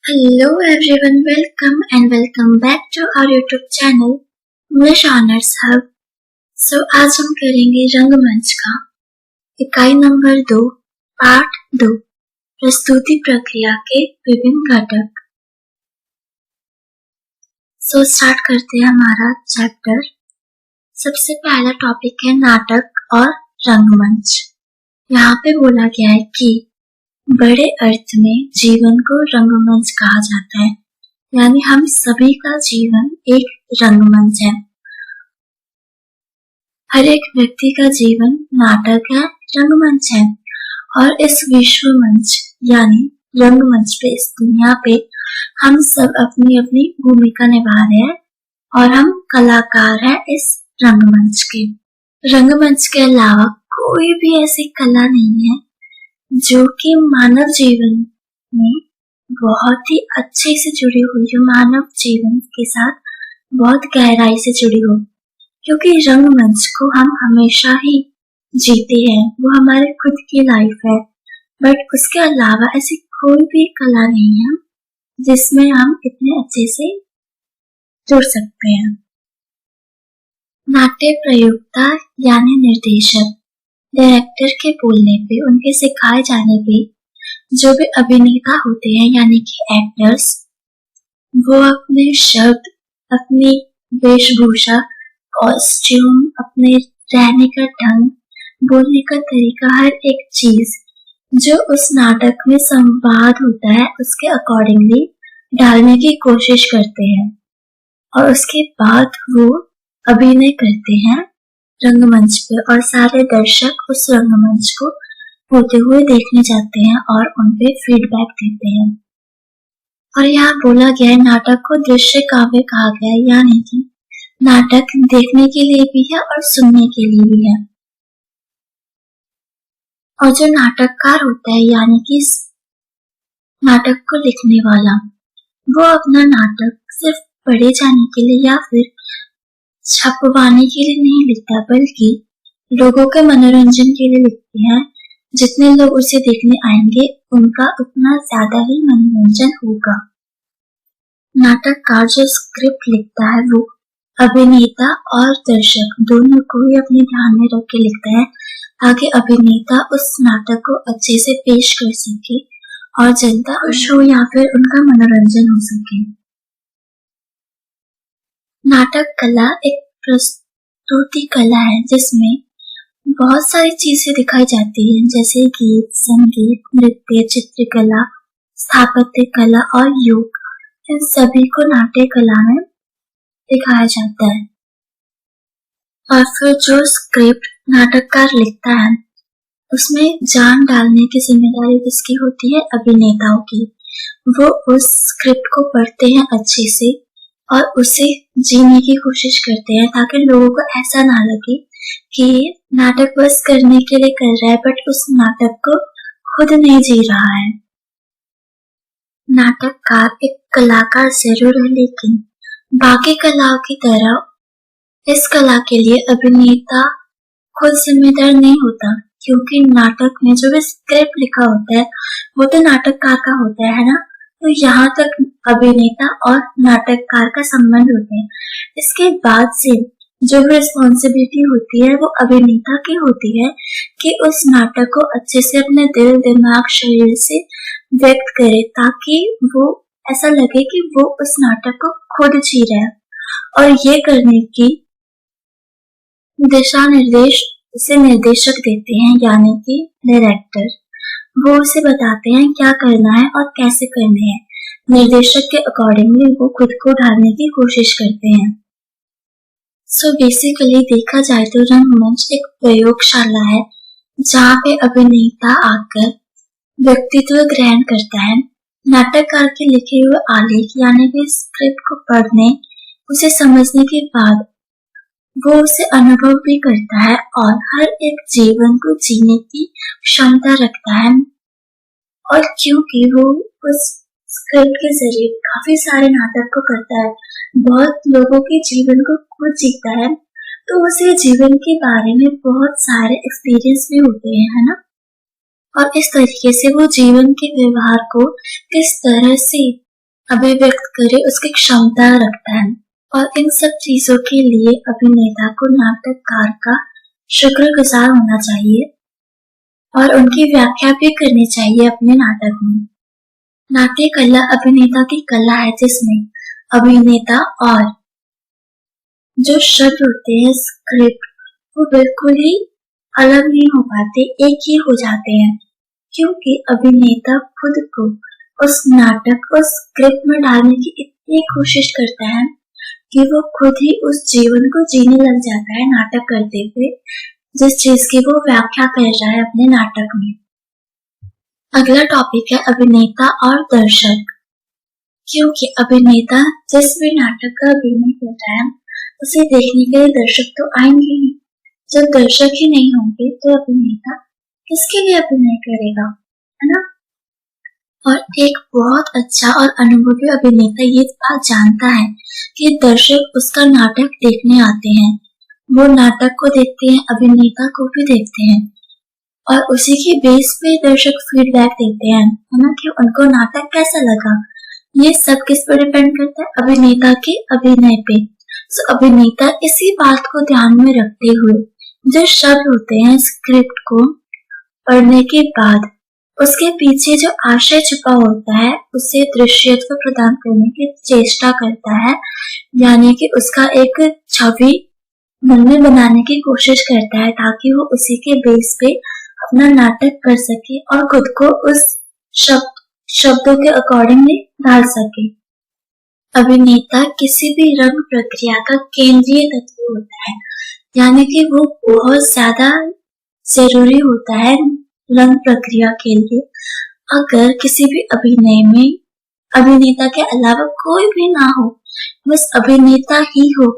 Hello everyone, welcome back to our YouTube channel English Honors Hub। आज हम करेंगे रंगमंच का इकाई नंबर 2 पार्ट 2 प्रस्तुति प्रक्रिया के विभिन्न घटक। स्टार्ट करते हैं हमारा चैप्टर। सबसे पहला टॉपिक है नाटक और रंगमंच। यहाँ पे बोला गया है कि बड़े अर्थ में जीवन को रंगमंच कहा जाता है, यानी हम सभी का जीवन एक रंगमंच है। हर एक व्यक्ति का जीवन नाटक है, रंगमंच है। और इस विश्व मंच यानी रंगमंच पे, इस दुनिया पे हम सब अपनी अपनी भूमिका निभा रहे हैं और हम कलाकार हैं इस रंगमंच के। रंगमंच के अलावा कोई भी ऐसी कला नहीं है जो कि मानव जीवन में बहुत ही अच्छे से जुड़ी हुई हो, मानव जीवन के साथ बहुत गहराई से जुड़ी हो, क्योंकि रंगमंच को हम हमेशा ही जीते हैं, वो हमारे खुद की लाइफ है। बट उसके अलावा ऐसी कोई भी कला नहीं है जिसमें हम इतने अच्छे से जुड़ सकते हैं। नाट्य प्रयोक्ता यानी निर्देशक, डायरेक्टर के बोलने पे, उनके सिखाए जाने पे जो भी अभिनेता होते हैं यानी कि एक्टर्स, वो अपने शब्द, अपनी वेशभूषा, कॉस्ट्यूम, अपने रहने का ढंग, बोलने का तरीका, हर एक चीज जो उस नाटक में संवाद होता है उसके अकॉर्डिंगली डालने की कोशिश करते हैं और उसके बाद वो अभिनय करते हैं रंगमंच पे, और सारे दर्शक उस रंगमंच को होते हुए देखने जाते हैं और उन पे फीडबैक देते हैं। और यहाँ बोला गया है नाटक को दृश्य काव्य कहा गया है, यानी कि नाटक देखने के लिए भी है और सुनने के लिए भी है। और जो नाटककार होता है यानी कि नाटक को लिखने वाला, वो अपना नाटक सिर्फ पढ़े जाने के लिए या फिर छपवाने के लिए नहीं लिखता, बल्कि लोगों के मनोरंजन के लिए लिखते हैं। जितने लोग उसे देखने आएंगे उनका उतना ज्यादा ही मनोरंजन होगा। नाटककार जो स्क्रिप्ट लिखता है वो अभिनेता और दर्शक दोनों को ही अपने ध्यान में रख के लिखता है, ताकि अभिनेता उस नाटक को अच्छे से पेश कर सके और जनता खुश हो या फिर उनका मनोरंजन हो सके। नाटक कला एक प्रस्तुति कला है जिसमें बहुत सारी चीजें दिखाई जाती हैं, जैसे गीत, संगीत, नृत्य, चित्रकला, स्थापत्य कला और योग। इन सभी को नाट्य कला में दिखाया जाता है। और फिर जो स्क्रिप्ट नाटककार लिखता है उसमें जान डालने की जिम्मेदारी किसकी होती है? अभिनेताओं की। वो उस स्क्रिप्ट को पढ़ते हैं अच्छे से और उसे जीने की कोशिश करते हैं, ताकि लोगों को ऐसा ना लगे कि नाटक बस करने के लिए कर रहा है बट उस नाटक को खुद नहीं जी रहा है। नाटककार एक कलाकार जरूर है, लेकिन बाकी कलाओं की तरह इस कला के लिए अभिनेता खुद जिम्मेदार नहीं होता, क्योंकि नाटक में जो भी स्क्रिप्ट लिखा होता है वो तो नाटककार का होता है ना। तो यहाँ तक अभिनेता और नाटककार का संबंध होता है। इसके बाद से जो भी रिस्पॉन्सिबिलिटी होती है वो अभिनेता की होती है कि उस नाटक को अच्छे से अपने दिल, दिमाग, शरीर से व्यक्त करे, ताकि वो ऐसा लगे कि वो उस नाटक को खुद जी रहा है। और ये करने की दिशा निर्देश उसे निर्देशक देते हैं, यानी कि डायरेक्टर। वो उसे बताते हैं क्या करना है और कैसे करना है। निर्देशक के अकॉर्डिंगली वो खुद को ढालने की कोशिश करते हैं। बेसिकली देखा जाए तो रंगमंच एक प्रयोगशाला है जहाँ पे अभिनेता आकर व्यक्तित्व ग्रहण करता है। नाटककार के लिखे हुए आलेख यानी कि स्क्रिप्ट को पढ़ने, उसे समझने के बाद वो उसे अनुभव भी करता है और हर एक जीवन को जीने की क्षमता रखता है। और क्योंकि वो उस स्क्रिप्ट के जरिए काफी सारे नाटक को करता है, बहुत लोगों के जीवन को खुद जीता है, तो उसे जीवन के बारे में बहुत सारे एक्सपीरियंस भी होते हैं, है ना। और इस तरीके से वो जीवन के व्यवहार को किस तरह से अभिव्यक्त करे उसकी क्षमता रखता है। और इन सब चीजों के लिए अभिनेता को नाटककार का शुक्रगुजार होना चाहिए और उनकी व्याख्या भी करनी चाहिए अपने नाटक में। नाट्य कला अभिनेता की कला है जिसमें अभिनेता और जो शब्द होते हैं स्क्रिप्ट वो बिल्कुल ही अलग नहीं हो पाते, एक ही हो जाते हैं, क्योंकि अभिनेता खुद को उस नाटक उस स्क्रिप्ट में डालने की इतनी कोशिश करता है कि वो खुद ही उस जीवन को जीने लग जाता है नाटक करते हुए, जिस चीज की वो व्याख्या कर रहा है अपने नाटक में। अगला टॉपिक है अभिनेता और दर्शक। क्योंकि अभिनेता जिस भी नाटक का अभिनय करता है उसे देखने के लिए दर्शक तो आएंगे ही। जब दर्शक ही नहीं होंगे तो अभिनेता किसके लिए अभिनय करेगा, है ना। और एक बहुत अच्छा और अनुभवी अभिनेता ये बात जानता है कि दर्शक उसका नाटक देखने आते हैं, वो नाटक को देखते हैं, अभिनेता को भी देखते हैं और उसी की बेस पे दर्शक फीडबैक देते हैं, है ना, कि उनको नाटक कैसा लगा। ये सब किस पर डिपेंड करता है, अभिनेता के अभिनय पे। तो अभिनेता इसी बात को ध्यान में रखते हुए जो शब्द होते हैं स्क्रिप्ट को पढ़ने के बाद उसके पीछे जो आशय छुपा होता है उसे दृश्यत्व प्रदान करने की चेष्टा करता है, यानी कि उसका एक छवि मन में बनाने की कोशिश करता है ताकि वो उसी के बेस पे अपना नाटक कर सके और खुद को उस शब्दों के अकॉर्डिंगली ढाल सके। अभिनेता किसी भी रंग प्रक्रिया का केंद्रीय तत्व होता है, यानी कि वो बहुत ज्यादा जरूरी होता है रंग प्रक्रिया के लिए। अगर किसी भी अभिनय में अभिनेता के अलावा कोई भी ना हो, बस अभिनेता ही हो,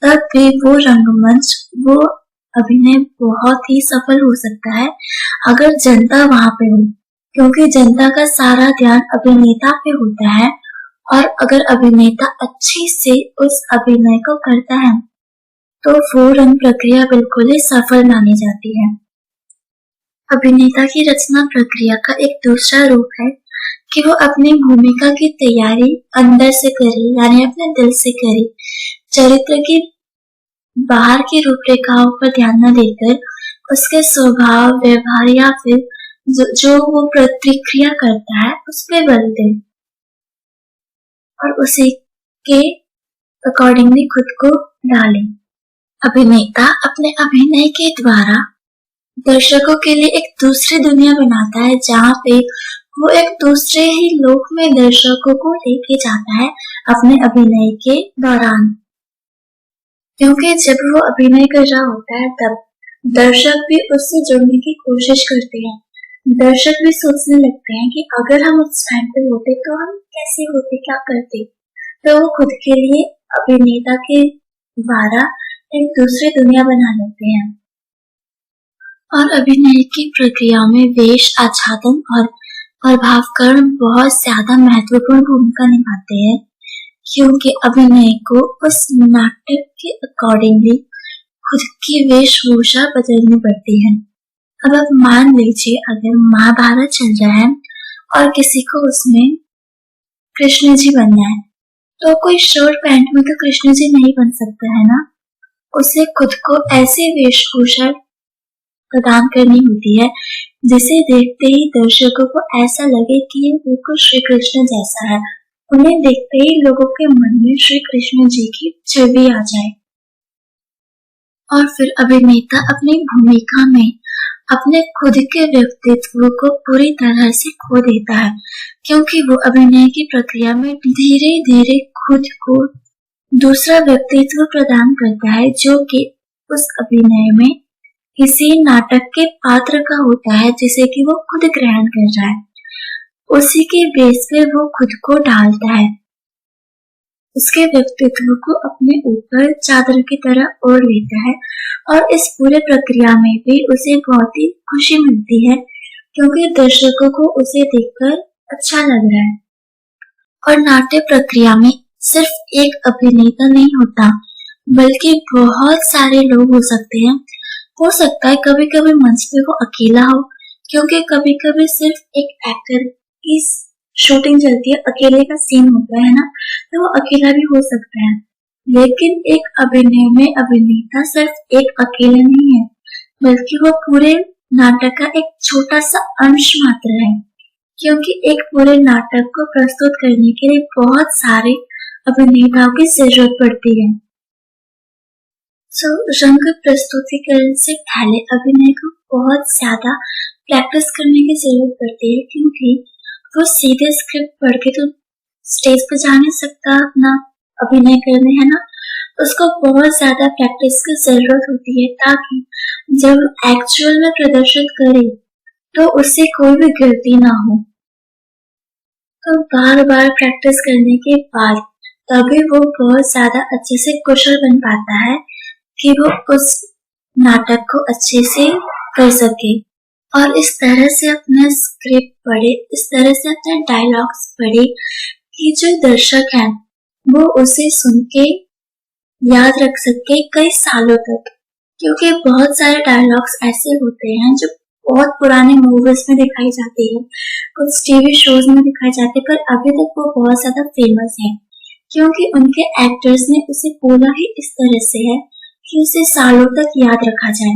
तब भी वो रंगमंच वो अभिनय बहुत ही सफल हो सकता है अगर जनता वहां पे हो, क्योंकि जनता का सारा ध्यान अभिनेता पे होता है और अगर अभिनेता अच्छे से उस अभिनय को करता है तो वो रंग प्रक्रिया बिल्कुल ही सफल मानी जाती है। अभिनेता की रचना प्रक्रिया का एक दूसरा रूप है कि वो अपनी भूमिका की तैयारी अंदर से करे, यानी अपने दिल से करे, चरित्र की बाहर की रूपरेखाओं पर ध्यान न देकर उसके स्वभाव व्यवहार या फिर जो वो प्रतिक्रिया करता है उस पर बल दे और उसी के अकॉर्डिंगली खुद को डाले। अभिनेता अपने अभिनय के द्वारा दर्शकों के लिए एक दूसरी दुनिया बनाता है जहाँ पे वो एक दूसरे ही लोक में दर्शकों को लेके जाता है अपने अभिनय के दौरान, क्योंकि जब वो अभिनय कर रहा होता है तब दर्शक भी उससे जुड़ने की कोशिश करते हैं। दर्शक भी सोचने लगते हैं कि अगर हम उस टाइम पे होते तो हम कैसे होते, क्या करते। तो वो खुद के लिए अभिनेता के द्वारा एक दूसरी दुनिया बना लेते हैं। और अभिनय की प्रक्रिया में वेश, आच्छादन और प्रभावकरण बहुत ज्यादा महत्वपूर्ण भूमिका निभाते हैं, क्योंकि अभिनय को उस नाटक के अकॉर्डिंगली खुद की वेशभूषा बदलनी पड़ती है। अब आप मान लीजिए अगर महाभारत चल रहा है और किसी को उसमें कृष्ण जी बनना है, तो कोई शर्ट पैंट में तो कृष्ण जी नहीं बन सकता है ना, उसे खुद को ऐसी वेशभूषा प्रदान करनी होती है जिसे देखते ही दर्शकों को ऐसा लगे कि ये बिल्कुल श्री कृष्ण जैसा है, उन्हें देखते ही लोगों के मन में श्री कृष्ण जी की छवि आ जाए। और फिर अभिनेता अपनी भूमिका में अपने खुद के व्यक्तित्व को पूरी तरह से खो देता है, क्योंकि वो अभिनय की प्रक्रिया में धीरे धीरे खुद को दूसरा व्यक्तित्व प्रदान करता है जो कि उस अभिनय में किसी नाटक के पात्र का होता है जिसे कि वो खुद ग्रहण कर रहा है। उसी के बेस पे वो खुद को डालता है, उसके व्यक्तित्व को अपने ऊपर चादर की तरह ओढ़ लेता है और इस पूरे प्रक्रिया में भी उसे बहुत ही खुशी मिलती है, क्योंकि दर्शकों को उसे देखकर अच्छा लग रहा है। और नाट्य प्रक्रिया में सिर्फ एक अभिनेता नहीं होता, बल्कि बहुत सारे लोग हो सकते हैं। हो सकता है कभी कभी मंच पे वो अकेला हो, क्योंकि कभी कभी सिर्फ एक एक्टर की शूटिंग चलती है, अकेले का सीन होता है ना, तो वो अकेला भी हो सकता है। लेकिन एक अभिनय में अभिनेता सिर्फ एक अकेला नहीं है, बल्कि वो पूरे नाटक का एक छोटा सा अंश मात्र है, क्योंकि एक पूरे नाटक को प्रस्तुत करने के लिए बहुत सारे अभिनेताओं की जरूरत पड़ती है। रंग प्रस्तुतिकरण से पहले अभिनय को बहुत ज्यादा प्रैक्टिस करने की जरूरत पड़ती है, क्योंकि वो सीधे स्क्रिप्ट पढ़ के तो स्टेज पे जा नहीं सकता अपना अभिनय करने, है ना। उसको बहुत ज्यादा प्रैक्टिस की जरूरत होती है, ताकि जब एक्चुअल में प्रदर्शित करे तो उससे कोई भी गलती ना हो। तो बार बार प्रैक्टिस करने के बाद तभी वो बहुत ज्यादा अच्छे से कुशल बन पाता है कि वो उस नाटक को अच्छे से कर सके, और इस तरह से अपना स्क्रिप्ट पढ़े, इस तरह से अपने डायलॉग्स पढ़े कि जो दर्शक हैं वो उसे सुन के याद रख सके कई सालों तक। क्योंकि बहुत सारे डायलॉग्स ऐसे होते हैं जो बहुत पुराने मूवीज में दिखाई जाती है, कुछ टीवी शोज में दिखाई जाती है, पर अभी तक वो बहुत ज्यादा फेमस है, क्योंकि उनके एक्टर्स ने उसे बोला ही इस तरह से है कि उसे सालों तक याद रखा जाए।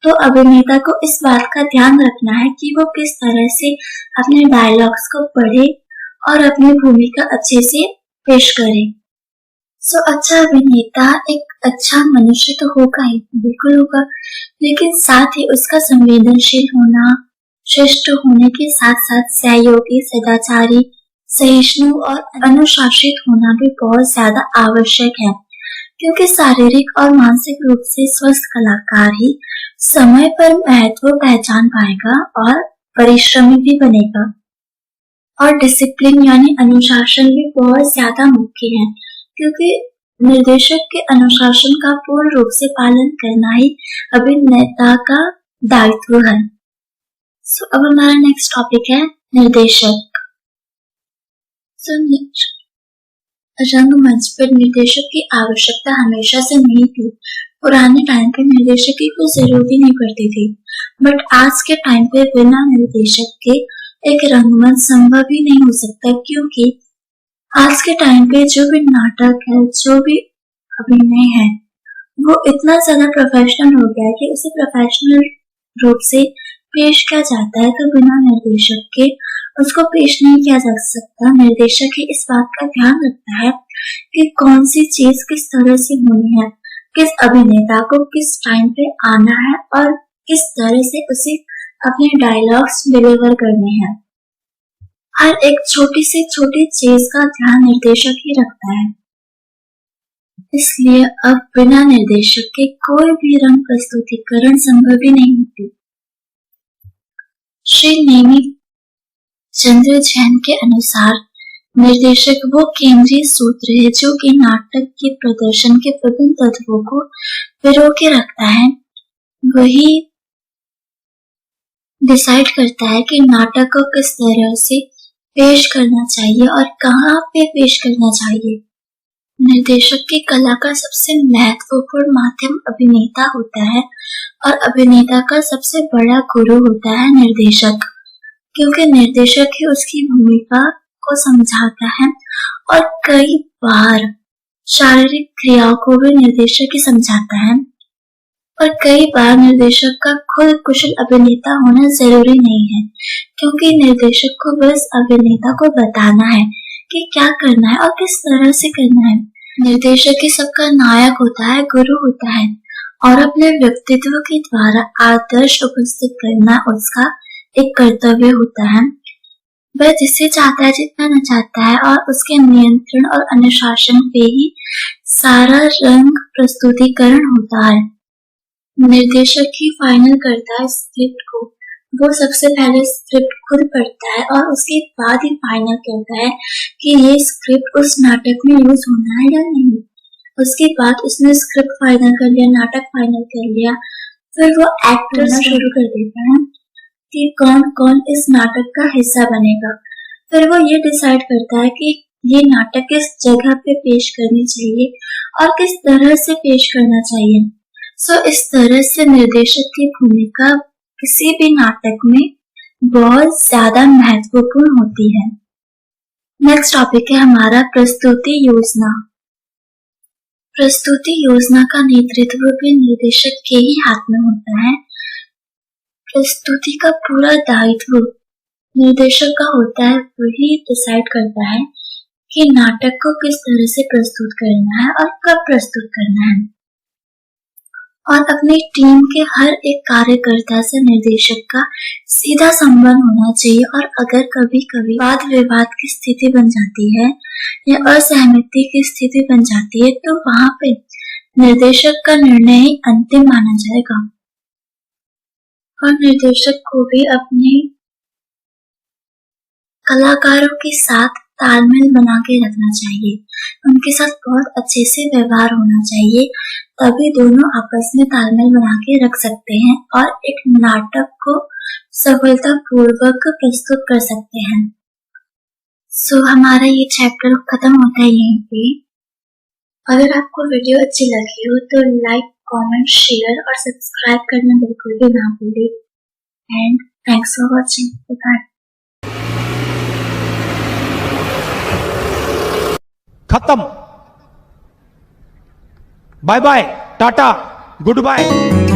तो अभिनेता को इस बात का ध्यान रखना है कि वो किस तरह से अपने डायलॉग्स को पढ़े और अपनी भूमिका अच्छे से पेश करे। अच्छा अभिनेता एक अच्छा मनुष्य तो होगा ही, बिल्कुल होगा, लेकिन साथ ही उसका संवेदनशील होना, श्रेष्ठ होने के साथ साथ सहयोगी, सदाचारी, सहिष्णु और अनुशासित होना भी बहुत ज्यादा आवश्यक है, क्योंकि शारीरिक और मानसिक रूप से स्वस्थ कलाकार ही समय पर महत्व पहचान पाएगा और परिश्रमी भी बनेगा। और डिसिप्लिन यानी अनुशासन भी बहुत ज्यादा मुख्य है, क्योंकि निर्देशक के अनुशासन का पूर्ण रूप से पालन करना ही अभिनेता का दायित्व है। अब हमारा नेक्स्ट टॉपिक है निर्देशक। रंगमंच पर निर्देशक की आवश्यकता हमेशा से नहीं थी। पुराने टाइम पे निर्देशक की कोई जरूरत ही नहीं पड़ती थी, बट आज के टाइम पे बिना निर्देशक के एक रंगमंच संभव ही नहीं हो सकता, क्योंकि आज के टाइम पे जो भी नाटक है, जो भी अभिनय है, वो इतना ज्यादा प्रोफेशनल हो गया है कि उसे प्रोफेशनल रूप से पेश किया जाता है, तो बिना निर्देशक के उसको पेश नहीं किया जा सकता। निर्देशक ही इस बात का ध्यान रखता है कि कौन सी चीज किस तरह से होनी है, किस अभिनेता को किस टाइम पे आना है और किस तरह से उसे अपने डायलॉग्स डिलीवर करने हैं। हर एक छोटी से छोटी चीज का ध्यान निर्देशक ही रखता है। इसलिए अब बिना निर्देशक के कोई भी रंग प्रस्तुतिकरण संभव ही नहीं होती। श्री नेमी चंद्र जैन के अनुसार निर्देशक वो केंद्रीय सूत्र है जो कि नाटक के प्रदर्शन के विभिन्न तत्वों को पिरो के रखता है। वही डिसाइड करता है कि नाटक को किस तरह से पेश करना चाहिए और कहाँ पे पेश करना चाहिए। निर्देशक की कला का सबसे महत्वपूर्ण माध्यम अभिनेता होता है और अभिनेता का सबसे बड़ा गुरु होता है निर्देशक, क्योंकि निर्देशक ही उसकी भूमिका को समझाता है और कई बार शारीरिक क्रियाओं को भी निर्देशक ही समझाता है। और कई बार निर्देशक का खुद कुशल अभिनेता होना जरूरी नहीं है, क्योंकि निर्देशक को बस अभिनेता को बताना है कि क्या करना है और किस तरह से करना है। निर्देशक ही सबका नायक होता है, गुरु होता है, और अपने व्यक्तित्व के द्वारा आदर्श उपस्थित करना उसका एक कर्तव्य होता है। वह जिसे चाहता है जितना न चाहता है, और उसके नियंत्रण और अनुशासन पे ही सारा रंग प्रस्तुतिकरण होता है। निर्देशक ही फाइनल करता है स्क्रिप्ट को। वो सबसे पहले स्क्रिप्ट खुद पढ़ता है और उसके बाद ही फाइनल करता है कि ये स्क्रिप्ट उस नाटक में यूज होना है या नहीं। उसके बाद उसने स्क्रिप्ट फाइनल कर लिया, नाटक फाइनल कर लिया, फिर वो एक्टर्स शुरू कर देता है कि कौन कौन इस नाटक का हिस्सा बनेगा। फिर वो ये डिसाइड करता है कि ये नाटक किस जगह पे पेश करनी चाहिए और किस तरह से पेश करना चाहिए। इस तरह से निर्देशक की भूमिका किसी भी नाटक में बहुत ज्यादा महत्वपूर्ण होती है। नेक्स्ट टॉपिक है हमारा प्रस्तुति योजना। प्रस्तुति योजना का नेतृत्व भी निर्देशक के ही हाथ में होता है। प्रस्तुति का पूरा दायित्व निर्देशक का होता है। वही डिसाइड करता है कि नाटक को किस तरह से प्रस्तुत करना है और कब प्रस्तुत करना है, और अपनी टीम के हर एक कार्यकर्ता से निर्देशक का सीधा संबंध होना चाहिए। और अगर कभी कभी वाद विवाद की स्थिति बन जाती है या असहमति की स्थिति बन जाती है तो वहां पे निर्देशक का निर्णय ही अंतिम माना जाएगा। और निर्देशक को भी अपने कलाकारों के साथ तालमेल बना के रखना चाहिए, उनके साथ बहुत अच्छे से व्यवहार होना चाहिए, तभी दोनों आपस में तालमेल बना के रख सकते हैं और एक नाटक को सफलतापूर्वक प्रस्तुत कर सकते हैं। सो हमारा ये चैप्टर खत्म होता है यहीं पे। अगर आपको वीडियो अच्छी लगी हो तो लाइक, कमेंट, शेयर और सब्सक्राइब करना बिल्कुल भी ना भूलें। And thanks for watching. Bye. खत्म। Bye bye, tata, good bye.